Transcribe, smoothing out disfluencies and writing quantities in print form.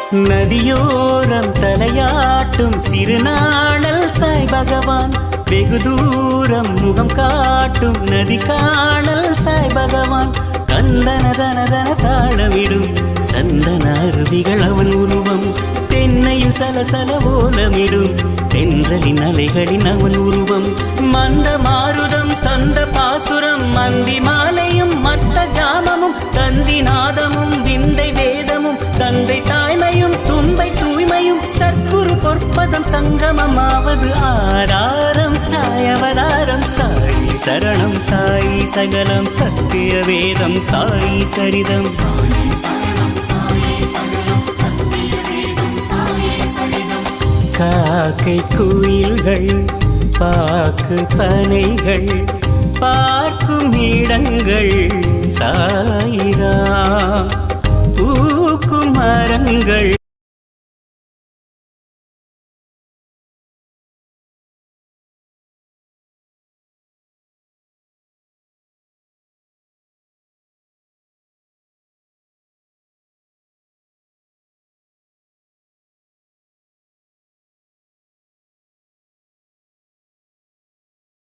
நதியோரம் தலையாட்டும் சிறுநாணல் சாய் பகவான், வெகு தூரம் முகம் காட்டும் நதி காணல் சாய் பகவான். கந்தன தனதன தாளமிடும் சந்தன அருவிகள் அவன் உருவம், தென்னையில் சலசல ஓலமிடும் தென்றலின் அலைகளின் அவன் உருவம். மந்த மாருதம் சந்த பாசுரம் மந்தி மாலையும் மத்த ஜாமமும் தந்தி நாதமும் விந்தை வேதமும் தந்தை தாய்மையும் தும்பை தூய்மையும் சத்குரு பொற்பதம் சங்கமமாவது ஆதாரம் சாயவதாரம் சாயி சரணம் சாயி சகலம் சத்திய வேதம் சாயி சரிதம். காக்கை குயில்கள் பாக்கு பனைகள் பார்க்கும் இடங்கள் சாயிரா, பூக்கும் மரங்கள்